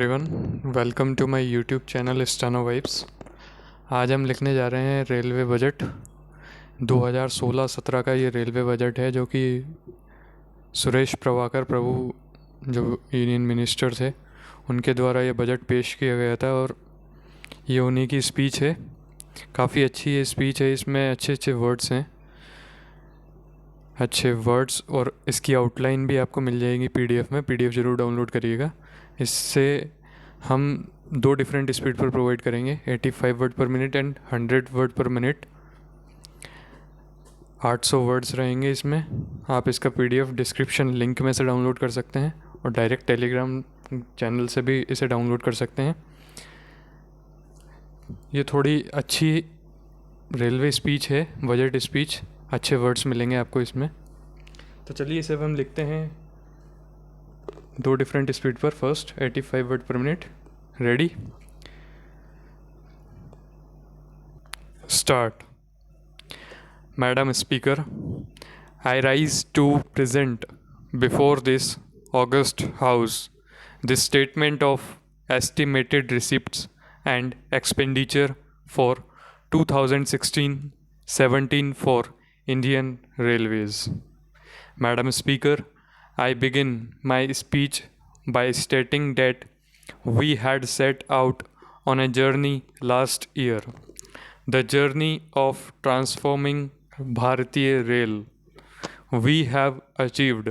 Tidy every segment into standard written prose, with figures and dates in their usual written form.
Everyone, welcome to my YouTube channel स्टानो vibes. आज हम लिखने जा रहे हैं रेलवे बजट 2016-17 का। ये रेलवे बजट है जो कि सुरेश प्रभाकर प्रभु जो यूनियन मिनिस्टर थे उनके द्वारा ये बजट पेश किया गया था और ये उन्हीं की स्पीच है। काफ़ी अच्छी ये स्पीच है, इसमें अच्छे अच्छे वर्ड्स हैं, अच्छे वर्ड्स, और इसकी आउटलाइन भी आपको मिल जाएगी पीडीएफ में। पीडीएफ ज़रूर डाउनलोड करिएगा। इससे हम दो डिफरेंट स्पीड पर प्रोवाइड करेंगे, 85 वर्ड पर मिनट एंड 100 वर्ड पर मिनट। 800 वर्ड्स रहेंगे इसमें। आप इसका पीडीएफ डिस्क्रिप्शन लिंक में से डाउनलोड कर सकते हैं और डायरेक्ट टेलीग्राम चैनल से भी इसे डाउनलोड कर सकते हैं। ये थोड़ी अच्छी रेलवे स्पीच है, बजट स्पीच, अच्छे वर्ड्स मिलेंगे आपको इसमें। तो चलिए इसे अब हम लिखते हैं दो डिफरेंट स्पीड पर। फर्स्ट 85 वर्ड पर minute. Ready, start. Madam speaker, I rise to present before this august house the statement of estimated receipts and expenditure for 2016-17 for Indian Railways. Madam Speaker, I begin my speech by stating that we had set out on a journey last year, the journey of transforming Bharatiya Rail. We have achieved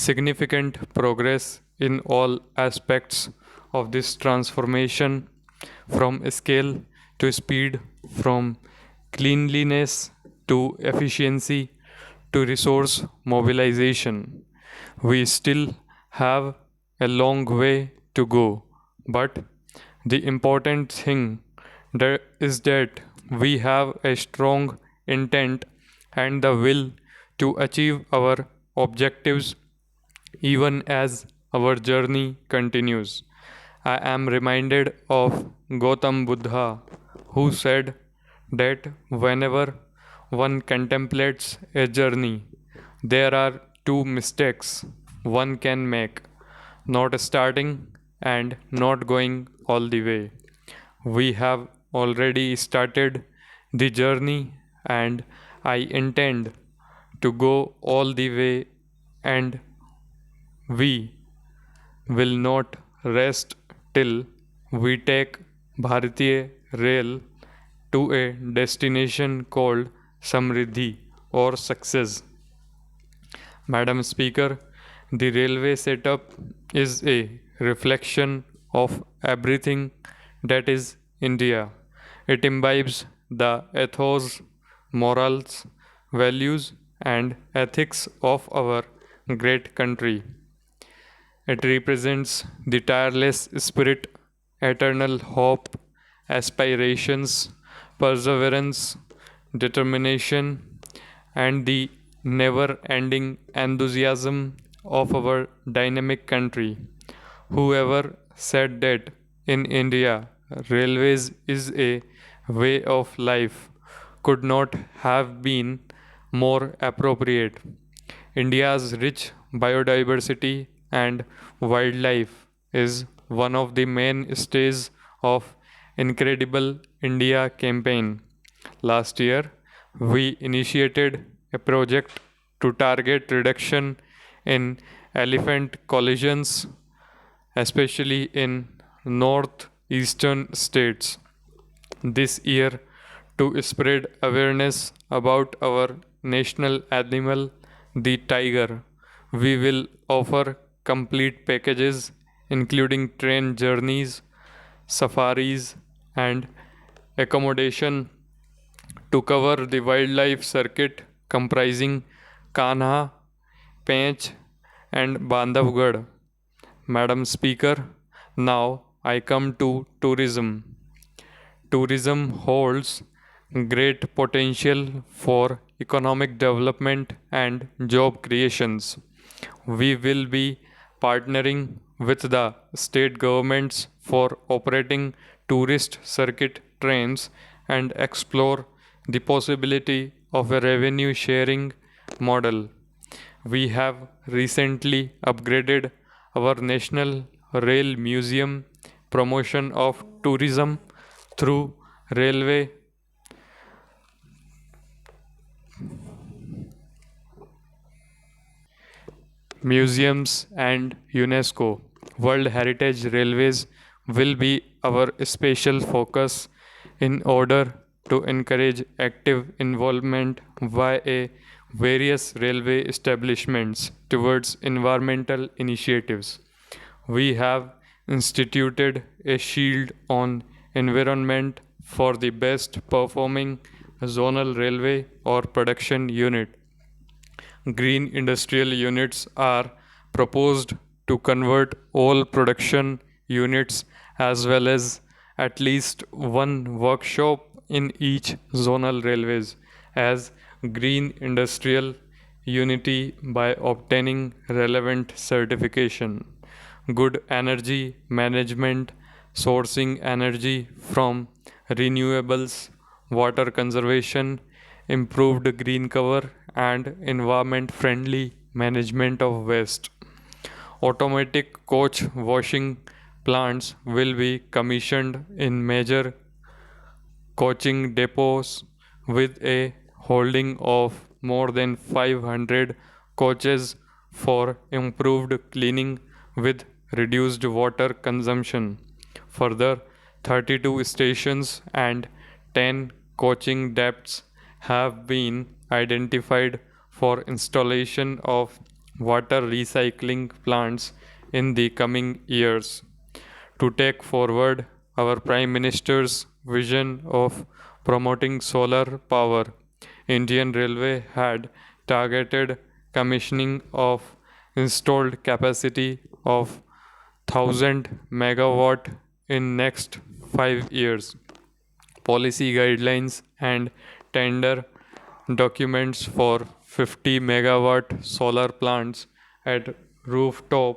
significant progress in all aspects of this transformation, from scale to speed, from cleanliness to efficiency to resource mobilization. We still have a long way to go, but the important thing is that we have a strong intent and the will to achieve our objectives even as our journey continues. I am reminded of Gautam Buddha, who said that whenever one contemplates a journey, there are two mistakes one can make: not starting and not going all the way. We have already started the journey, and I intend to go all the way, and we will not rest till we take Bharatiya Rail to a destination called Samriddhi or success. Madam Speaker, the railway setup is a reflection of everything that is India. It imbibes the ethos, morals, values, and ethics of our great country. It represents the tireless spirit, eternal hope, aspirations, perseverance, determination, and the never ending enthusiasm of our dynamic country. Whoever said that in India railways is a way of life could not have been more appropriate. India's rich biodiversity and wildlife is one of the mainstays of Incredible India campaign. Last year, we initiated a project to target reduction in elephant collisions, especially in northeastern states. This year, to spread awareness about our national animal, the tiger, we will offer complete packages including train journeys, safaris, and accommodation to cover the wildlife circuit comprising Kanha, Pench, and Bandhavgarh. Madam Speaker, now I come to tourism. Tourism holds great potential for economic development and job creations. We will be partnering with the state governments for operating tourist circuit trains and explore the possibility of a revenue sharing model. We have recently upgraded our National Rail Museum promotion of tourism through railway, museums, and UNESCO. World Heritage Railways will be our special focus in order to encourage active involvement via various railway establishments towards environmental initiatives. We have instituted a shield on environment for the best performing zonal railway or production unit. Green industrial units are proposed to convert all production units as well as at least one workshop in each zonal railways as green industrial unity by obtaining relevant certification. Good energy management, sourcing energy from renewables, water conservation, improved green cover, and environment friendly management of waste. Automatic coach washing plants will be commissioned in major coaching depots with a holding of more than 500 coaches for improved cleaning with reduced water consumption. Further, 32 stations and 10 coaching depths have been identified for installation of water recycling plants in the coming years. To take forward our Prime Minister's vision of promoting solar power, Indian Railway had targeted commissioning of installed capacity of 1000 megawatt in next 5 years. Policy guidelines and tender documents for 50 megawatt solar plants at rooftop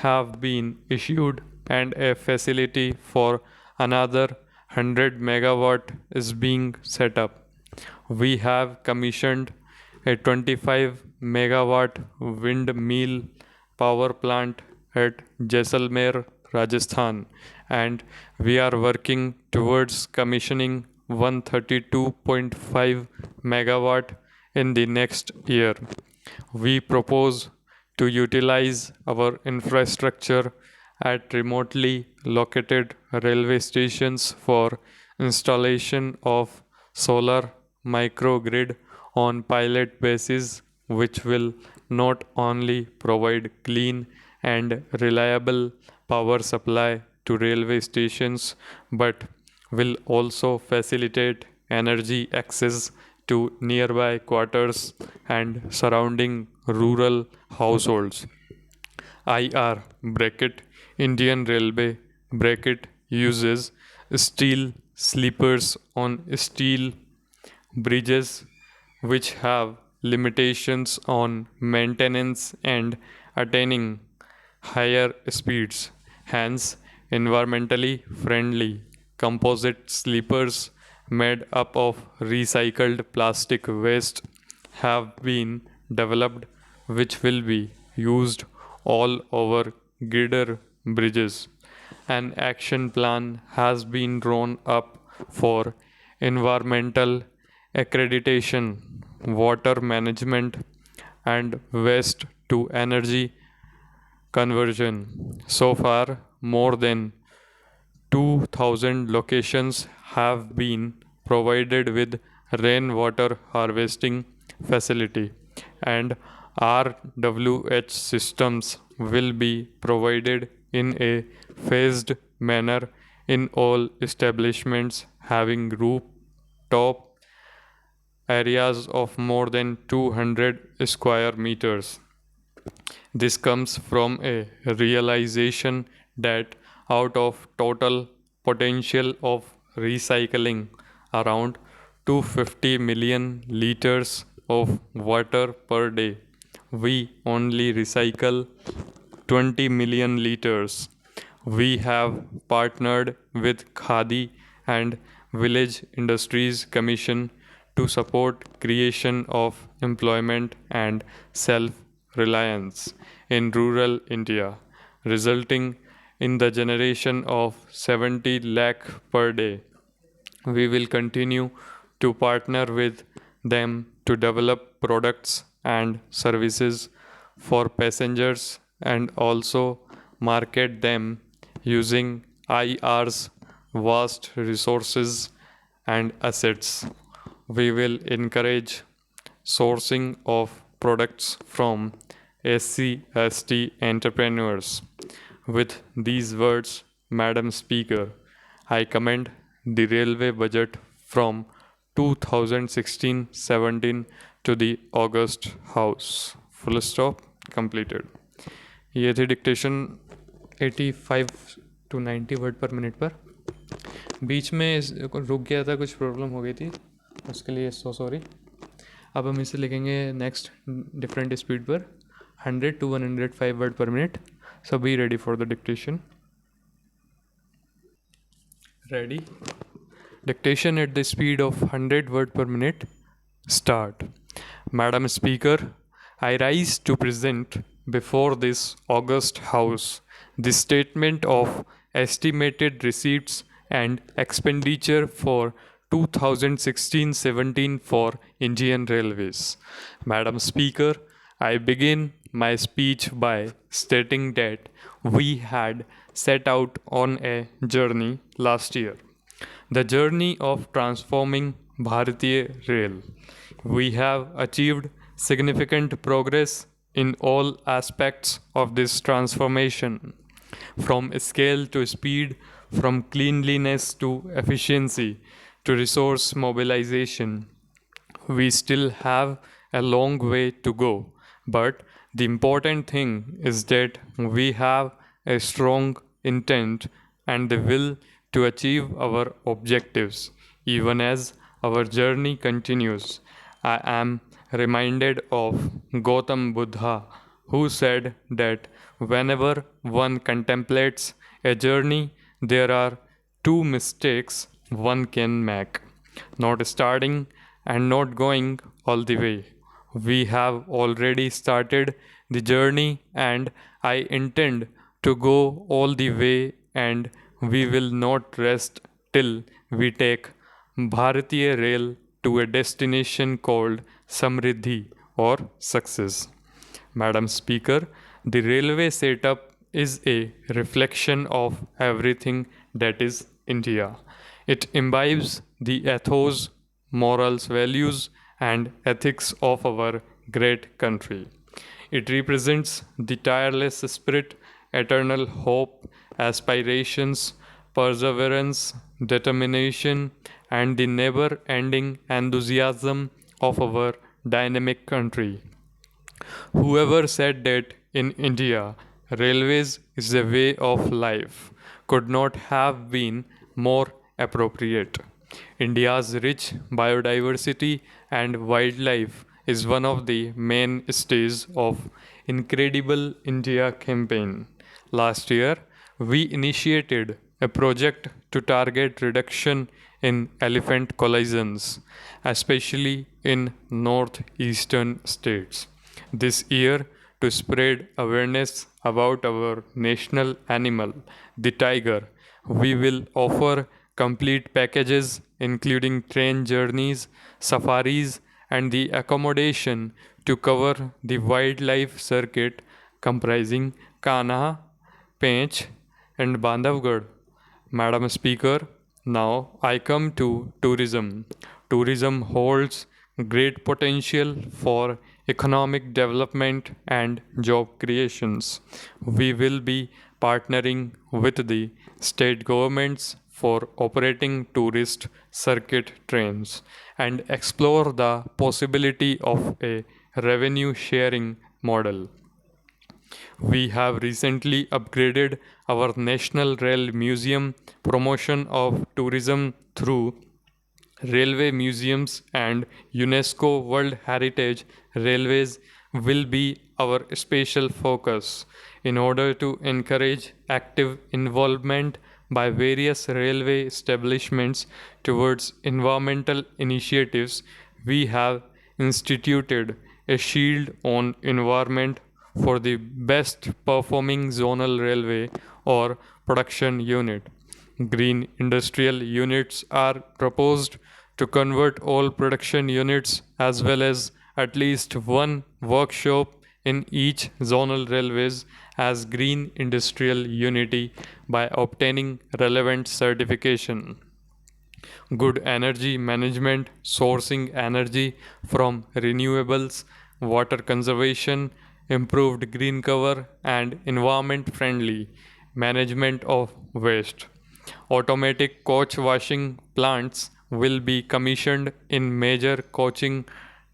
have been issued and a facility for another 100 megawatt is being set up. We have commissioned a 25 megawatt windmill power plant at Jaisalmer, Rajasthan, and we are working towards commissioning 132.5 megawatt in the next year. We propose to utilize our infrastructure at remotely located railway stations for installation of solar microgrid on pilot basis, which will not only provide clean and reliable power supply to railway stations but will also facilitate energy access to nearby quarters and surrounding rural households. IR bracket Indian Railway bracket uses steel sleepers on steel bridges which have limitations on maintenance and attaining higher speeds. Hence, environmentally friendly composite sleepers made up of recycled plastic waste have been developed which will be used all over girder bridges. An action plan has been drawn up for environmental accreditation, water management, and waste to energy conversion. So far, more than 2000 locations have been provided with rainwater harvesting facility and RWH systems will be provided in a phased manner in all establishments having rooftop areas of more than 200 square meters. This comes from a realization that out of total potential of recycling around 250 million liters of water per day, we only recycle 20 million liters. We have partnered with Khadi and Village Industries Commission to support creation of employment and self-reliance in rural India, resulting in the generation of 70 lakh per day. We will continue to partner with them to develop products and services for passengers and also market them using IR's vast resources and assets. We will encourage sourcing of products from SC/ST entrepreneurs. With these words, Madam Speaker, I commend the railway budget from 2016-17 to the August House. Full stop. Completed. ये थी dictation 85 to 90 word पर minute पर. बीच में रुक गया था, कुछ problem हो गई थी, उसके लिए सो सॉरी. अब हम इसे लिखेंगे नेक्स्ट डिफरेंट स्पीड पर 100 to 105 वर्ड पर minute. So be ready for the dictation. Ready? Dictation at the speed of 100 word per minute. Start. Madam Speaker, I rise to present before this august House the statement of estimated receipts and expenditure for 2016-17 for Indian Railways. Madam Speaker, I begin my speech by stating that we had set out on a journey last year, the journey of transforming Bharatiya Rail. We have achieved significant progress in all aspects of this transformation, from scale to speed, from cleanliness to efficiency, to resource mobilization. We still have a long way to go, but the important thing is that we have a strong intent and the will to achieve our objectives. Even as our journey continues, I am reminded of Gautam Buddha, who said that whenever one contemplates a journey, there are two mistakes one can make: not starting and not going all the way. We have already started the journey and I intend to go all the way, and we will not rest till we take Bharatiya Rail to a destination called Samriddhi or success. Madam Speaker, the railway setup is a reflection of everything that is India. It imbibes the ethos, morals, values, and ethics of our great country. It represents the tireless spirit, eternal hope, aspirations, perseverance, determination, and the never-ending enthusiasm of our dynamic country. Whoever said that in India, railways is a way of life could not have been more appropriate. India's rich biodiversity and wildlife is one of the mainstays of Incredible India campaign. Last year, we initiated a project to target reduction in elephant collisions, especially in northeastern states. This year, to spread awareness about our national animal, the tiger, we will offer complete packages including train journeys, safaris, and the accommodation to cover the wildlife circuit comprising Kanha, Pench, and Bandhavgarh. Madam Speaker, now I come to tourism. Tourism holds great potential for economic development and job creations. We will be partnering with the state governments for operating tourist circuit trains and explore the possibility of a revenue sharing model. We have recently upgraded our National Rail Museum promotion of tourism through railway museums and UNESCO World Heritage. Railways will be our special focus. In order to encourage active involvement by various railway establishments towards environmental initiatives, we have instituted a shield on environment for the best performing zonal railway or production unit. Green industrial units are proposed to convert all production units as well as at least one workshop in each zonal railways as green industrial unity by obtaining relevant certification. Good energy management, sourcing energy from renewables, water conservation, improved green cover, and environment friendly management of waste. Automatic coach washing plants will be commissioned in major coaching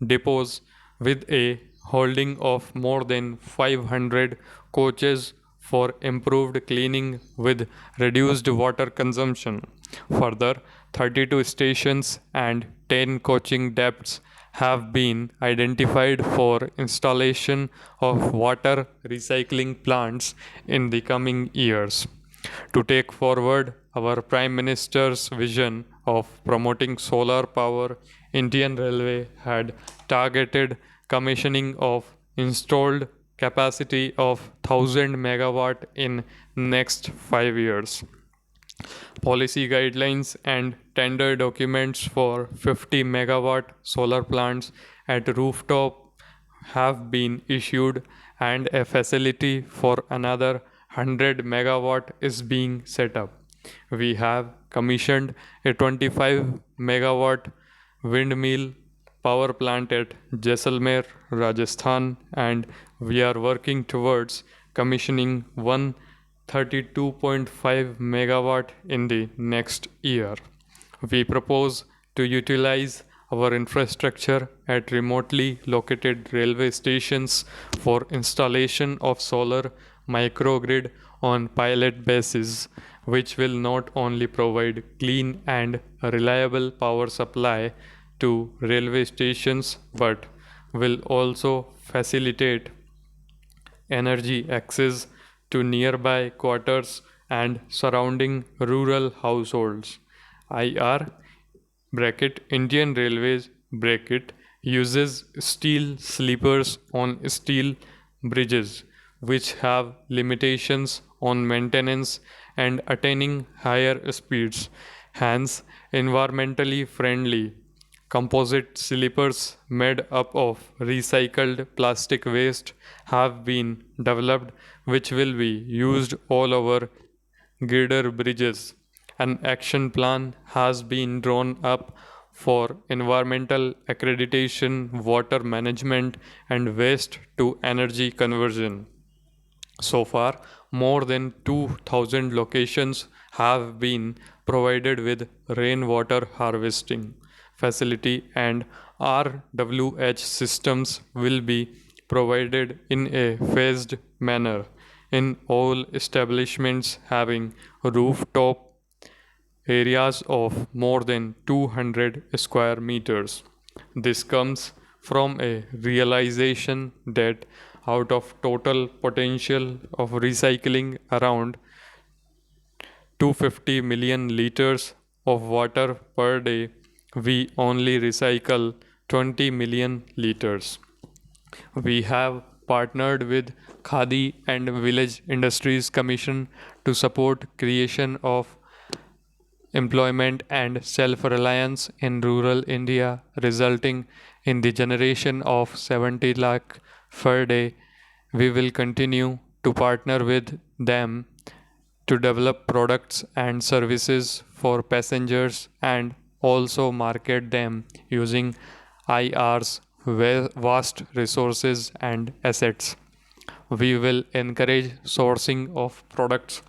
depots with a holding of more than 500 coaches for improved cleaning with reduced water consumption. Further, 32 stations and 10 coaching depths have been identified for installation of water recycling plants in the coming years. To take forward our Prime Minister's vision of promoting solar power, Indian Railway had targeted commissioning of installed capacity of 1000 megawatt in next 5 years. Policy guidelines and tender documents for 50 megawatt solar plants at rooftop have been issued and a facility for another 100 megawatt is being set up. We have commissioned a 25 megawatt windmill power plant at Jaisalmer, Rajasthan, and we are working towards commissioning one 32.5 megawatt in the next year. We propose to utilize our infrastructure at remotely located railway stations for installation of solar microgrid on pilot basis, which will not only provide clean and reliable power supply to railway stations but will also facilitate energy access to nearby quarters and surrounding rural households. IR Indian Railways uses steel sleepers on steel bridges which have limitations on maintenance and attaining higher speeds. Hence, environmentally friendly composite sleepers made up of recycled plastic waste have been developed which will be used all over girder bridges. An action plan has been drawn up for environmental accreditation, water management, and waste to energy conversion. So far, more than 2,000 locations have been provided with rainwater harvesting facility and RWH systems will be provided in a phased manner in all establishments having rooftop areas of more than 200 square meters. This comes from a realization that out of total potential of recycling around 250 million liters of water per day, we only recycle 20 million liters. We have partnered with Khadi and Village Industries Commission to support creation of employment and self-reliance in rural India, resulting in the generation of 70 lakh per day. We will continue to partner with them to develop products and services for passengers and also market them using IR's vast resources and assets. We will encourage sourcing of products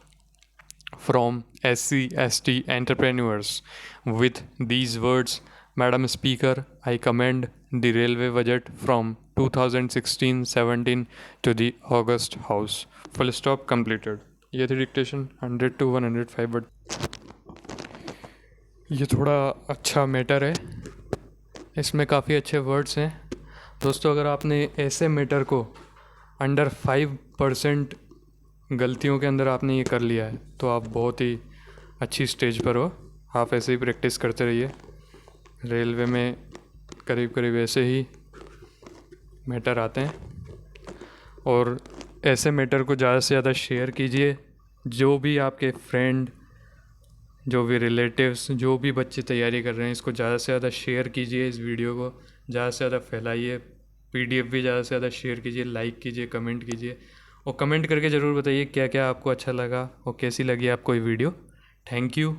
from SC/ST entrepreneurs. With these words, Madam Speaker, I commend the railway budget from 2016-17 to the August House. Full stop completed. ये थी dictation 100 to 105 word. ये थोड़ा अच्छा matter है, इसमें काफ़ी अच्छे words हैं. दोस्तों, अगर आपने ऐसे मैटर को अंडर 5% गलतियों के अंदर आपने ये कर लिया है तो आप बहुत ही अच्छी स्टेज पर हो. आप ऐसे ही प्रैक्टिस करते रहिए. रेलवे में करीब करीब ऐसे ही मैटर आते हैं. और ऐसे मैटर को ज़्यादा से ज़्यादा शेयर कीजिए। जो भी आपके फ्रेंड, जो भी रिलेटिव्स, जो भी बच्चे तैयारी कर रहे हैं, इसको ज़्यादा से ज़्यादा शेयर कीजिए, इस वीडियो को ज़्यादा से ज़्यादा फैलाइए। पीडीएफ भी ज़्यादा से ज़्यादा शेयर कीजिए, लाइक कीजिए, कमेंट कीजिए और कमेंट करके ज़रूर बताइए क्या क्या आपको अच्छा लगा और कैसी लगी आपको ये वीडियो। Thank you.